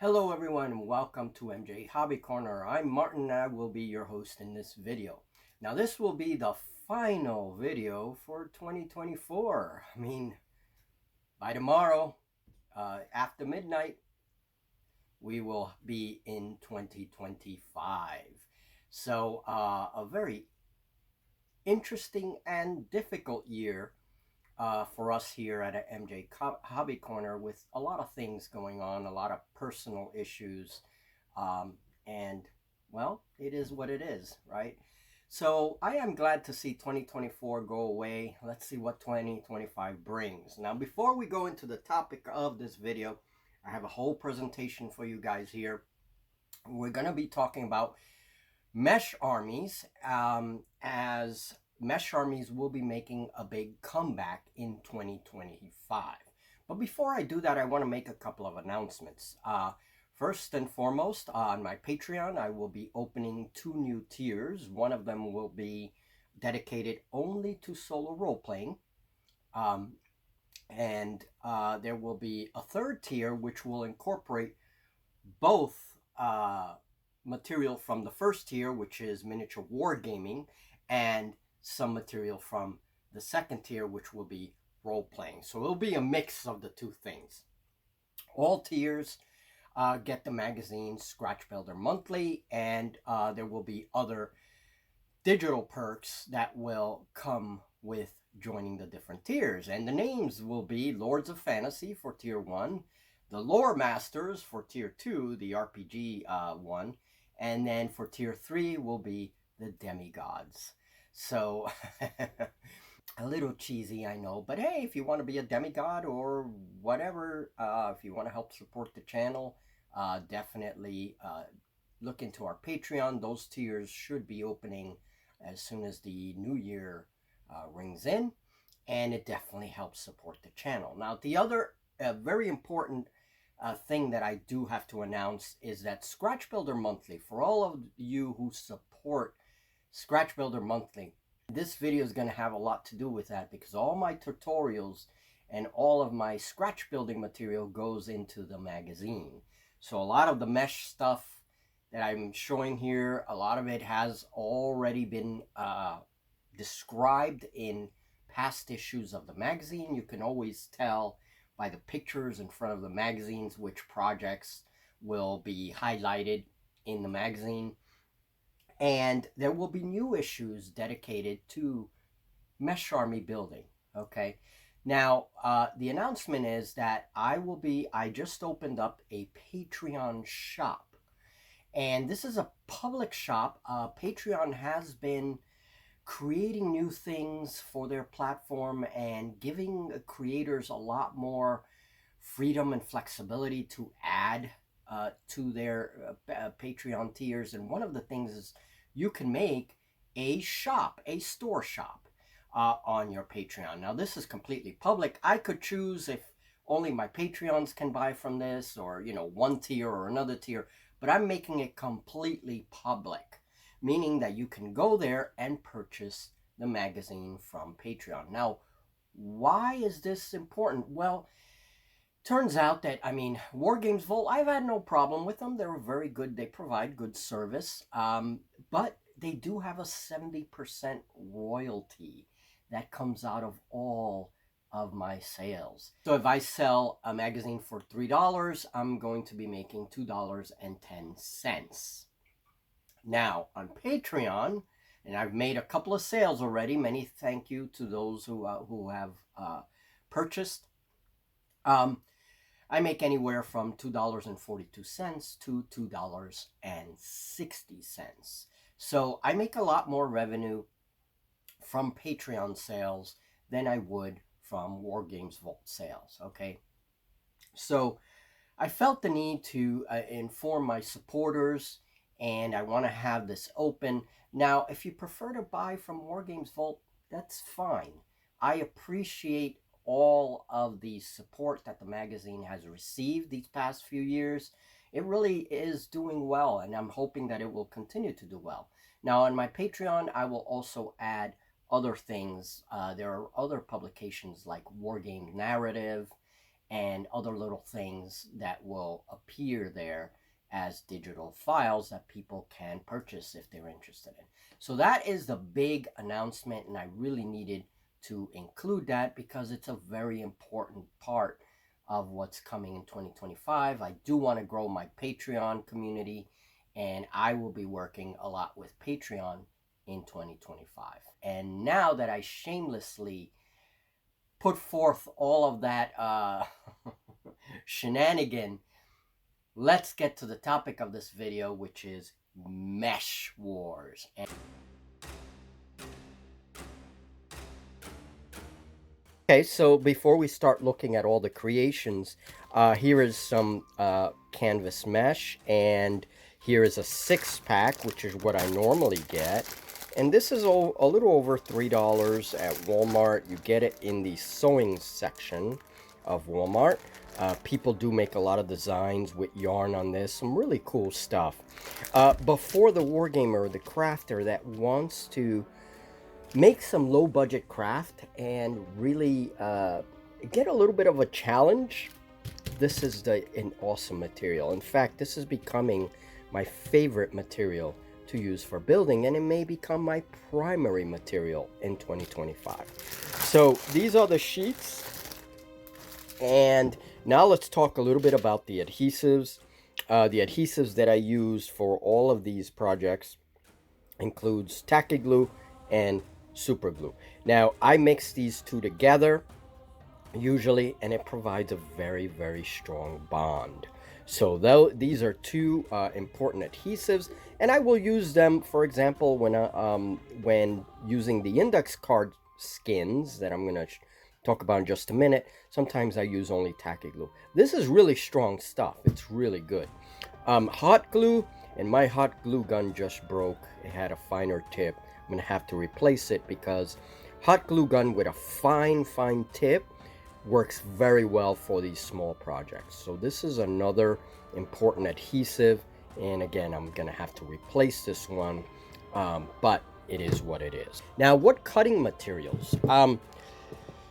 Hello everyone and welcome to MJ Hobby Corner. I'm Martin and I will be your host in this video. Now this will be the final video for 2024. By tomorrow, after midnight, we will be in 2025. So a very interesting and difficult year for us here at MJ Hobby Corner, with a lot of things going on, a lot of personal issues, and well, it is what it is, right? So I am glad to see 2024 go away. Let's see what 2025 brings. Now, before we go into the topic of this video, I have a whole presentation for you guys here. We're going to be talking about mesh armies, as mesh armies will be making a big comeback in 2025. But before I do that, I want to make a couple of announcements. First and foremost, on my Patreon, I will be opening 2 new tiers. One of them will be dedicated only to solo role-playing. And there will be a 3rd tier which will incorporate both material from the 1st tier, which is miniature wargaming, and some material from the 2nd tier, which will be role-playing. So it'll be a mix of the 2 things. All tiers get the magazine Scratch Builder Monthly, and there will be other digital perks that will come with joining the different tiers. And the names will be Lords of Fantasy for Tier 1, the Lore Masters for Tier 2, the RPG one, and then for Tier 3 will be the Demigods. So a little cheesy, I know, but hey, if you want to be a demigod or whatever, if you want to help support the channel, definitely look into our Patreon. Those tiers should be opening as soon as the new year rings in, and it definitely helps support the channel. Now, the other very important thing that I do have to announce is that Scratch Builder Monthly, for all of you who support Scratch Builder Monthly, this video is going to have a lot to do with that, because all my tutorials and all of my scratch building material goes into the magazine. So a lot of the mesh stuff that I'm showing here, a lot of it has already been described in past issues of the magazine. You can always tell by the pictures in front of the magazines which projects will be highlighted in the magazine. And there will be new issues dedicated to mesh army building. Okay. Now, the announcement is that I just opened up a Patreon shop. And this is a public shop. Patreon has been creating new things for their platform and giving creators a lot more freedom and flexibility to add to their Patreon tiers. And one of the things is you can make a shop, a store shop on your Patreon. Now, this is completely public. I could choose if only my Patreons can buy from this, or, you know, one tier or another tier, but I'm making it completely public, meaning that you can go there and purchase the magazine from Patreon. Now, why is this important? Well, turns out that, Wargames Vault, I've had no problem with them. They're very good. They provide good service, but they do have a 70% royalty that comes out of all of my sales. So if I sell a magazine for $3, I'm going to be making $2.10. Now, on Patreon, and I've made a couple of sales already, many thank you to those who have purchased. I make anywhere from $2.42 to $2.60. So I make a lot more revenue from Patreon sales than I would from Wargames Vault sales, okay? So I felt the need to inform my supporters, and I want to have this open. Now, if you prefer to buy from Wargames Vault, that's fine. I appreciate all of the support that the magazine has received these past few years. It really is doing well, and I'm hoping that it will continue to do well. Now, on my Patreon, I will also add other things. There are other publications like Wargame Narrative and other little things that will appear there as digital files that people can purchase if they're interested in. So that is the big announcement, and I really needed to include that because it's a very important part of what's coming in 2025. I do want to grow my Patreon community, and I will be working a lot with Patreon in 2025. And now that I shamelessly put forth all of that shenanigan, let's get to the topic of this video, which is mesh wars. Okay, so before we start looking at all the creations, here is some canvas mesh, and here is a 6-pack, which is what I normally get. And this is a little over $3 at Walmart. You get it in the sewing section of Walmart. People do make a lot of designs with yarn on this, some really cool stuff. Before the wargamer, the crafter that wants to make some low budget craft and really get a little bit of a challenge, this is an awesome material. In fact, this is becoming my favorite material to use for building, and it may become my primary material in 2025. So these are the sheets, and now let's talk a little bit about the adhesives. The adhesives that I use for all of these projects includes tacky glue and super glue. Now I mix these two together usually, and it provides a very, very strong bond. So though these are two important adhesives, and I will use them, for example, when using the index card skins that I'm going to talk about in just a minute. Sometimes I use only tacky glue. This is really strong stuff. It's really good. Hot glue, and my hot glue gun just broke. It had a finer tip. I'm going to have to replace it because hot glue gun with a fine tip works very well for these small projects. So this is another important adhesive, and again, I'm going to have to replace this one, but it is what it is. Now, what cutting materials?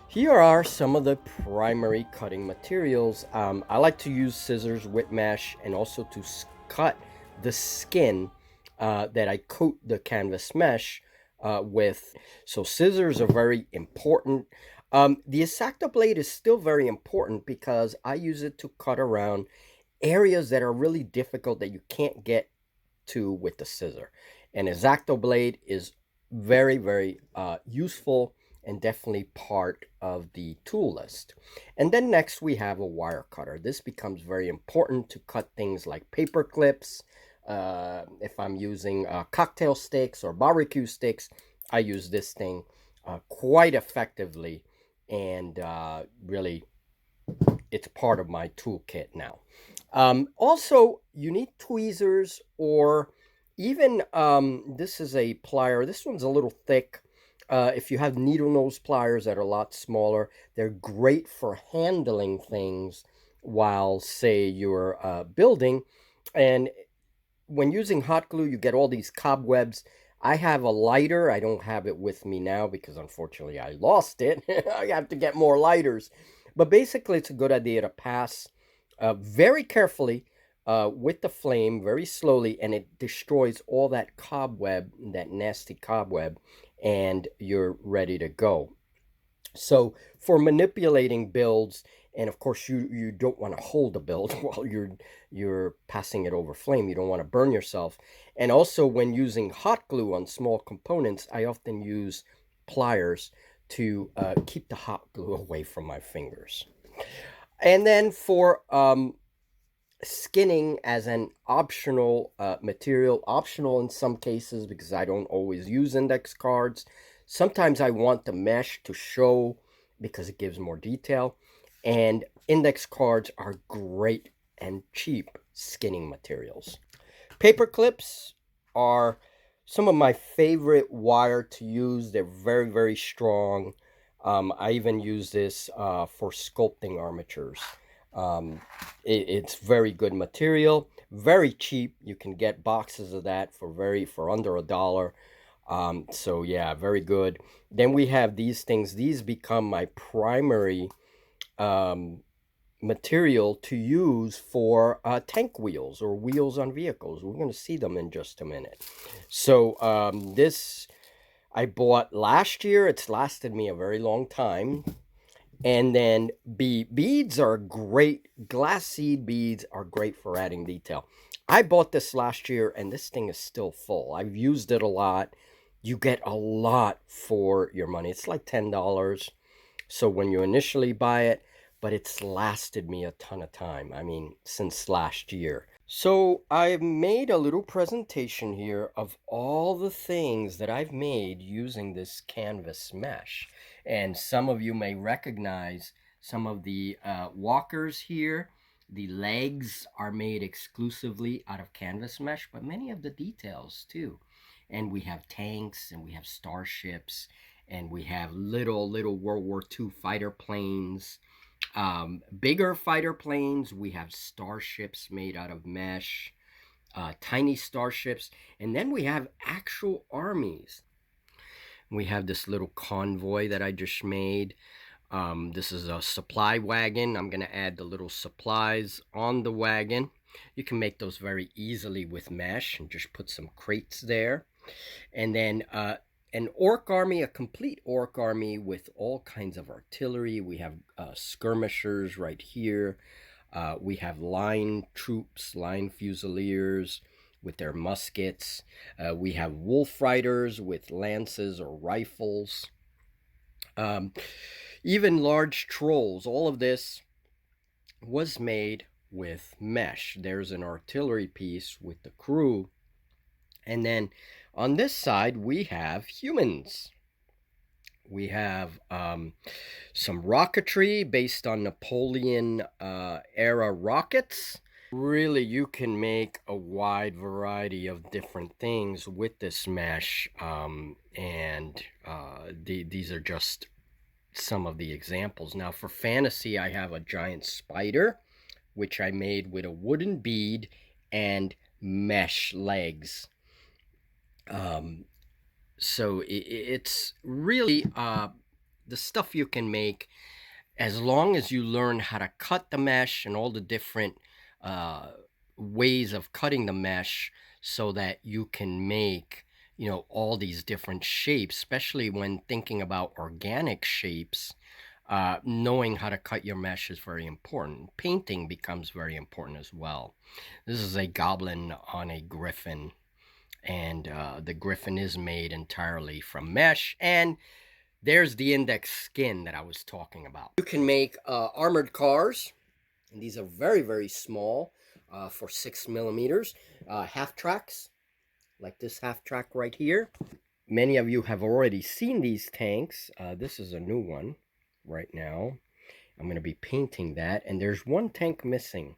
Here are some of the primary cutting materials. I like to use scissors with mesh, and also to cut the skin that I coat the canvas mesh with. So scissors are very important. The X-Acto blade is still very important because I use it to cut around areas that are really difficult that you can't get to with the scissor. And X-Acto blade is very, very useful and definitely part of the tool list. And then next we have a wire cutter. This becomes very important to cut things like paper clips. If I'm using cocktail sticks or barbecue sticks, I use this thing quite effectively, and really it's part of my toolkit now. Also, you need tweezers, or even this is a plier. This one's a little thick. If you have needle nose pliers that are a lot smaller, they're great for handling things while, say, you're building. And when using hot glue, you get all these cobwebs. I have a lighter. I don't have it with me now because unfortunately I lost it. I have to get more lighters. But basically, it's a good idea to pass very carefully with the flame, very slowly, and it destroys all that cobweb, that nasty cobweb, and you're ready to go. So for manipulating builds, and of course you don't want to hold the build while you're passing it over flame. You don't want to burn yourself. And also when using hot glue on small components, I often use pliers to keep the hot glue away from my fingers. And then for skinning as an optional material, optional in some cases because I don't always use index cards. Sometimes I want the mesh to show because it gives more detail, and index cards are great and cheap skinning materials. Paper clips are some of my favorite wire to use. They're very, very strong. I even use this for sculpting armatures. It's very good material, very cheap. You can get boxes of that for under $1. So yeah, very good. Then we have these things. These become my primary material to use for tank wheels or wheels on vehicles. We're going to see them in just a minute. So this I bought last year. It's lasted me a very long time. And then beads are great. Glass seed beads are great for adding detail. I bought this last year and this thing is still full. I've used it a lot. You get a lot for your money. It's like $10. So when you initially buy it, but it's lasted me a ton of time. I mean, since last year. So I've made a little presentation here of all the things that I've made using this canvas mesh. And some of you may recognize some of the walkers here. The legs are made exclusively out of canvas mesh, but many of the details too. And we have tanks and we have starships and we have little World War II fighter planes. Bigger fighter planes, we have starships made out of mesh, tiny starships, and then we have actual armies. We have this little convoy that I just made. This is a supply wagon. I'm going to add the little supplies on the wagon. You can make those very easily with mesh and just put some crates there. And then an orc army, a complete orc army with all kinds of artillery. We have skirmishers right here. We have line troops, line fusiliers with their muskets. We have wolf riders with lances or rifles. Even large trolls. All of this was made with mesh. There's an artillery piece with the crew. And then on this side, we have humans. We have some rocketry based on Napoleon era rockets. Really, you can make a wide variety of different things with this mesh. These are just some of the examples. Now, for fantasy, I have a giant spider, which I made with a wooden bead and mesh legs. So it's really the stuff you can make as long as you learn how to cut the mesh and all the different ways of cutting the mesh so that you can make, you know, all these different shapes, especially when thinking about organic shapes. Knowing how to cut your mesh is very important. Painting becomes very important as well. This is a goblin on a griffin. And the griffin is made entirely from mesh. And there's the index skin that I was talking about. You can make armored cars, and these are very, very small for 6 millimeters. Half tracks, like this half track right here. Many of you have already seen these tanks. This is a new one right now. I'm going to be painting that. And there's one tank missing.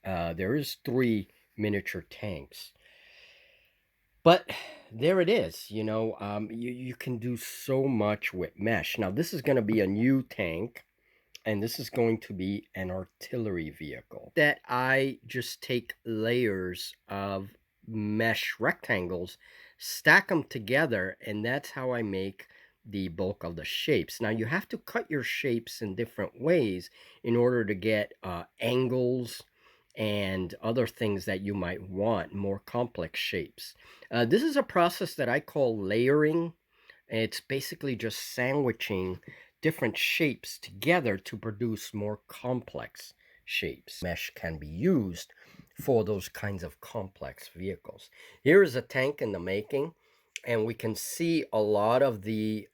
There is 3 miniature tanks. But there it is, you know, you can do so much with mesh. Now, this is going to be a new tank, and this is going to be an artillery vehicle. That I just take layers of mesh rectangles, stack them together, and that's how I make the bulk of the shapes. Now, you have to cut your shapes in different ways in order to get angles and other things that you might want, more complex shapes. This is a process that I call layering. It's basically just sandwiching different shapes together to produce more complex shapes. Mesh can be used for those kinds of complex vehicles. Here is a tank in the making, and we can see a lot of the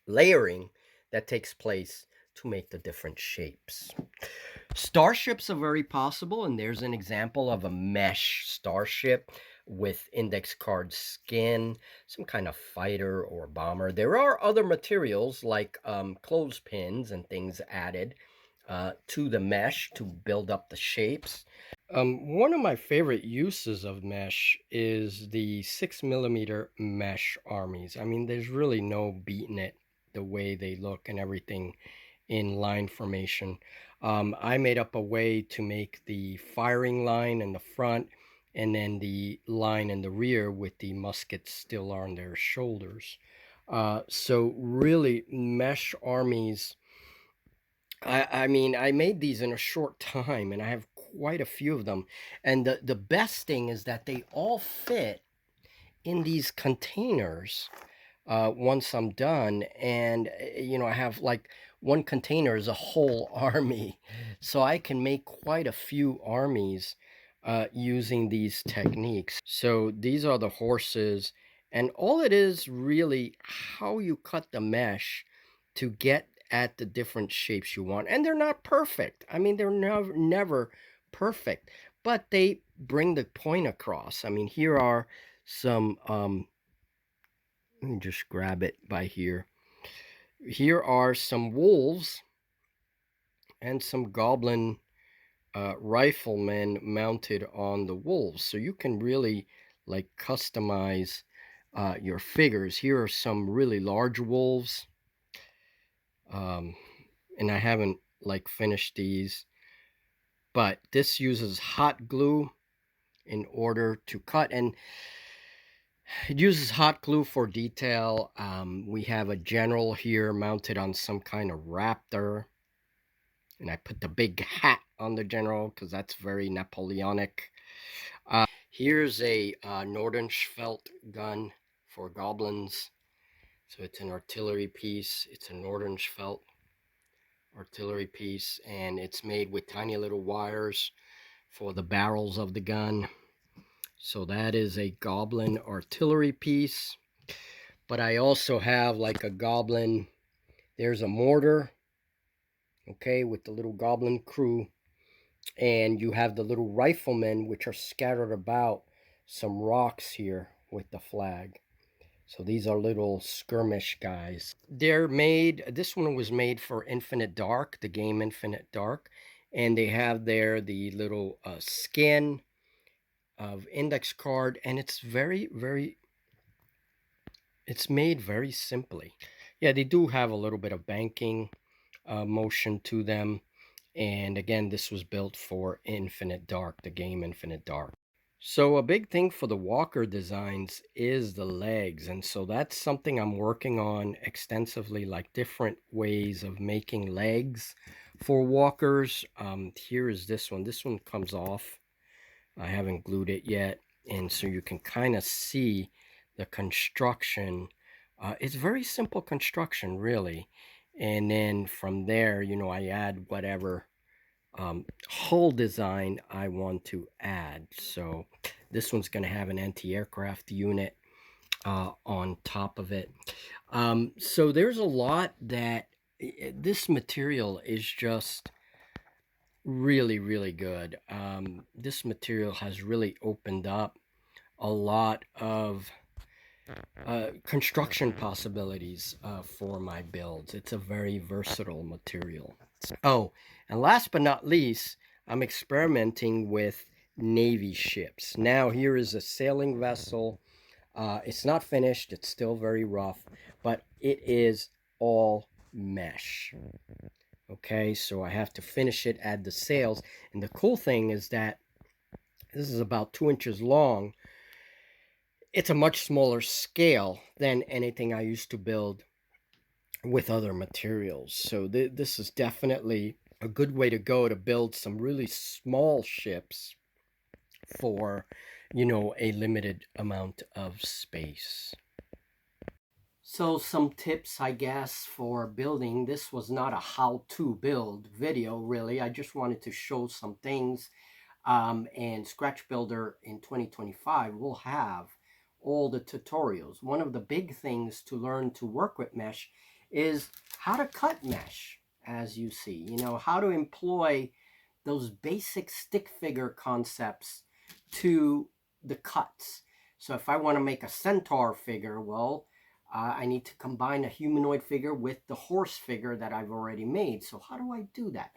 layering that takes place to make the different shapes. Starships are very possible, and there's an example of a mesh starship with index card skin, some kind of fighter or bomber. There are other materials like clothespins and things added to the mesh to build up the shapes. One of my favorite uses of mesh is the 6 millimeter mesh armies. I mean, there's really no beating it, the way they look and everything in line formation. I made up a way to make the firing line in the front and then the line in the rear with the muskets still on their shoulders. So really, mesh armies I mean, I made these in a short time, and I have quite a few of them. And the best thing is that they all fit in these containers once I'm done. And, I have like one container is a whole army. So I can make quite a few armies using these techniques. So these are the horses, and all it is really how you cut the mesh to get at the different shapes you want. And they're not perfect. I mean, they're never perfect, but they bring the point across. I mean, here are some let me just grab it by here. Here are some wolves and some goblin riflemen mounted on the wolves. So you can really like customize your figures. Here are some really large wolves. Um, and I haven't like finished these, but this uses hot glue in order to cut, and it uses hot glue for detail. We have a general here mounted on some kind of raptor, and I put the big hat on the general because that's very Napoleonic. Here's a Nordenschfeld gun for goblins. So it's an artillery piece. It's a Nordenschfeld artillery piece, and it's made with tiny little wires for the barrels of the gun. So that is a goblin artillery piece. But I also have like a goblin. There's a mortar, okay, with the little goblin crew. And you have the little riflemen, which are scattered about some rocks here with the flag. So these are little skirmish guys. They're made, this one was made for Infinite Dark, the game Infinite Dark. And they have there the little skin of index card. And it's it's made very simply. Yeah, they do have a little bit of banking motion to them. And again, this was built for Infinite Dark, the game Infinite Dark. So a big thing for the walker designs is the legs. And so that's something I'm working on extensively, like different ways of making legs for walkers. Here is this one. This one comes off. I haven't glued it yet. And so you can kind of see the construction. It's very simple construction, really. And then from there, I add whatever hull design I want to add. So this one's going to have an anti-aircraft unit on top of it. So there's a lot that this material is just really, really good. This material has really opened up a lot of construction possibilities for my builds. It's a very versatile material. Oh, and last but not least, I'm experimenting with Navy ships. Now, here is a sailing vessel. It's not finished, it's still very rough, but it is all mesh. Okay, so I have to finish it, add the sails. And the cool thing is that this is about 2 inches long. It's a much smaller scale than anything I used to build with other materials. So this is definitely a good way to go to build some really small ships for, a limited amount of space. So some tips, I guess, for building. This was not a how-to build video, really. I just wanted to show some things. And Scratch Builder in 2025 will have all the tutorials. One of the big things to learn to work with mesh is how to cut mesh, as you see. How to employ those basic stick figure concepts to the cuts. So if I want to make a centaur figure, well, I need to combine a humanoid figure with the horse figure that I've already made. So how do I do that?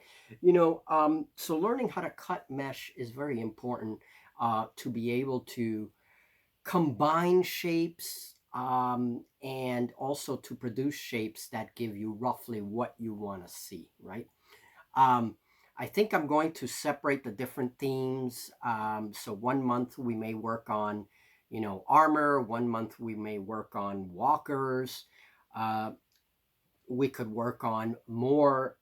So learning how to cut mesh is very important to be able to combine shapes and also to produce shapes that give you roughly what you want to see, right? I think I'm going to separate the different themes. So 1 month we may work on, armor. 1 month we may work on walkers. We could work on more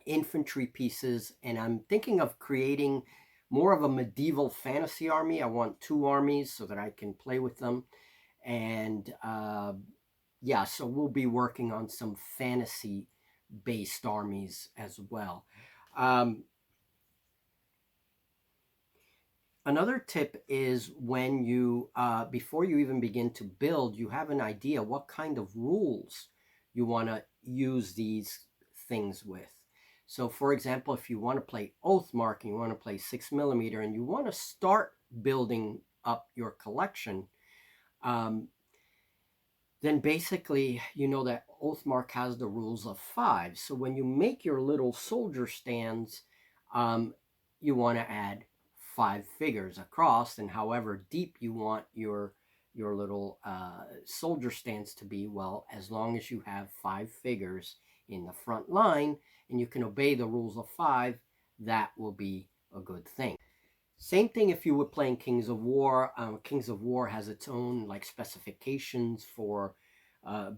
infantry pieces, and I'm thinking of creating more of a medieval fantasy army. I want 2 armies so that I can play with them. And yeah, so we'll be working on some fantasy based armies as well. Another tip is when you, before you even begin to build, you have an idea what kind of rules you want to use these things with. So for example, if you want to play Oathmark and you want to play 6mm and you want to start building up your collection, then basically you know that Oathmark has the rules of 5. So when you make your little soldier stands, you want to add 5 figures across, and however deep you want your little soldier stands to be, well, as long as you have 5 figures in the front line and you can obey the rules of 5, that will be a good thing. Same thing if you were playing Kings of War. Kings of War has its own like specifications for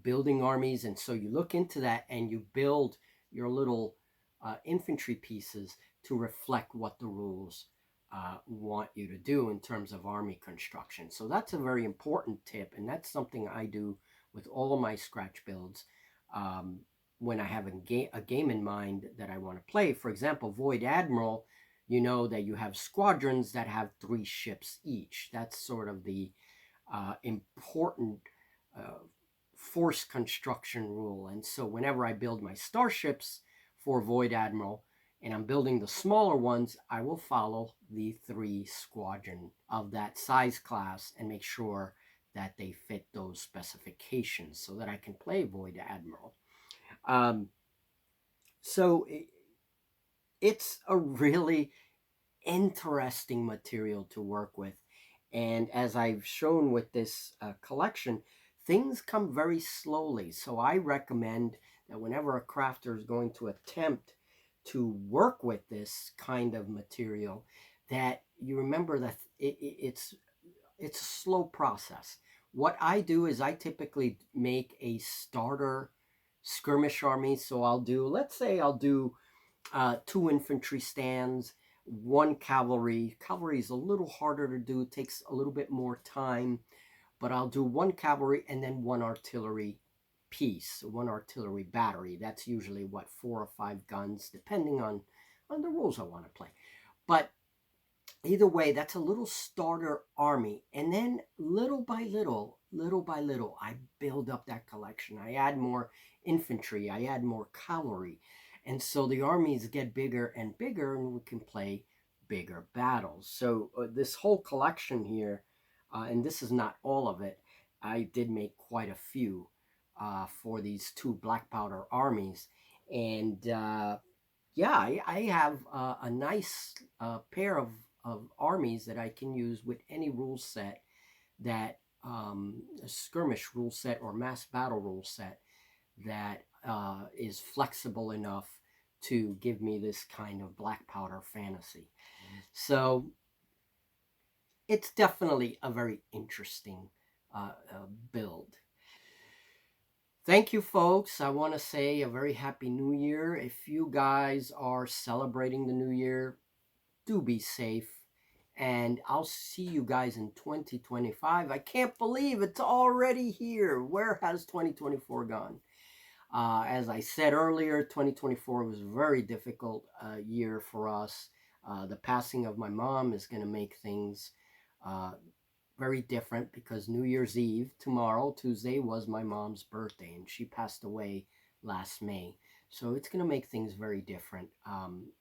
building armies, and so you look into that and you build your little infantry pieces to reflect what the rules want you to do in terms of army construction. So that's a very important tip, and that's something I do with all of my scratch builds when I have a game in mind that I want to play. For example, Void Admiral, you know that you have squadrons that have 3 ships each. That's sort of the important force construction rule. And so whenever I build my starships for Void Admiral and I'm building the smaller ones, I will follow the 3 squadron of that size class and make sure that they fit those specifications so that I can play Void Admiral. So it's a really interesting material to work with. And as I've shown with this collection, things come very slowly. So I recommend that whenever a crafter is going to attempt to work with this kind of material, that you remember that it's a slow process. What I do is I typically make a starter skirmish army. So I'll do, let's say I'll do 2 infantry stands, 1 cavalry. Cavalry is a little harder to do, takes a little bit more time, but I'll do 1 cavalry and then 1 artillery piece, 1 artillery battery. That's usually what, 4 or 5 guns, depending on the rules I want to play. But either way, that's a little starter army, and then little by little, I build up that collection. I add more infantry, I add more cavalry, and so the armies get bigger and bigger, and we can play bigger battles. So this whole collection here, and this is not all of it, I did make quite a few for these 2 black powder armies, and yeah, I have a nice pair of armies that I can use with any rule set that a skirmish rule set or mass battle rule set that is flexible enough to give me this kind of black powder fantasy. So it's definitely a very interesting build. Thank you, folks. I want to say a very happy new year. If you guys are celebrating the new year, do be safe. And I'll see you guys in 2025. I can't believe it's already here. Where has 2024 gone? As I said earlier, 2024 was a very difficult year for us. The passing of my mom is going to make things very different because New Year's Eve, tomorrow, Tuesday, was my mom's birthday, and she passed away last May. So it's going to make things very different.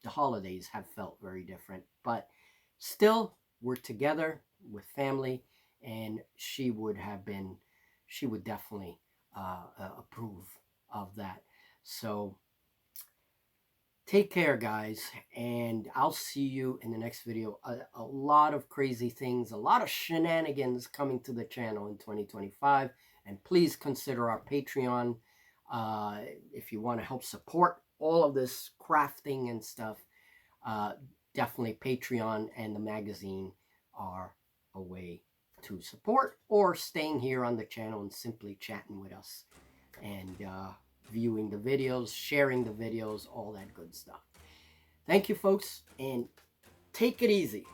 The holidays have felt very different, but still, we're together with family, and she would definitely approve of that. So take care, guys, and I'll see you in the next video. A lot of crazy things, a lot of shenanigans coming to the channel in 2025, and please consider our Patreon if you want to help support all of this crafting and stuff. Definitely Patreon and the magazine are a way to support, or staying here on the channel and simply chatting with us. And viewing the videos, sharing the videos, all that good stuff. Thank you, folks, and take it easy.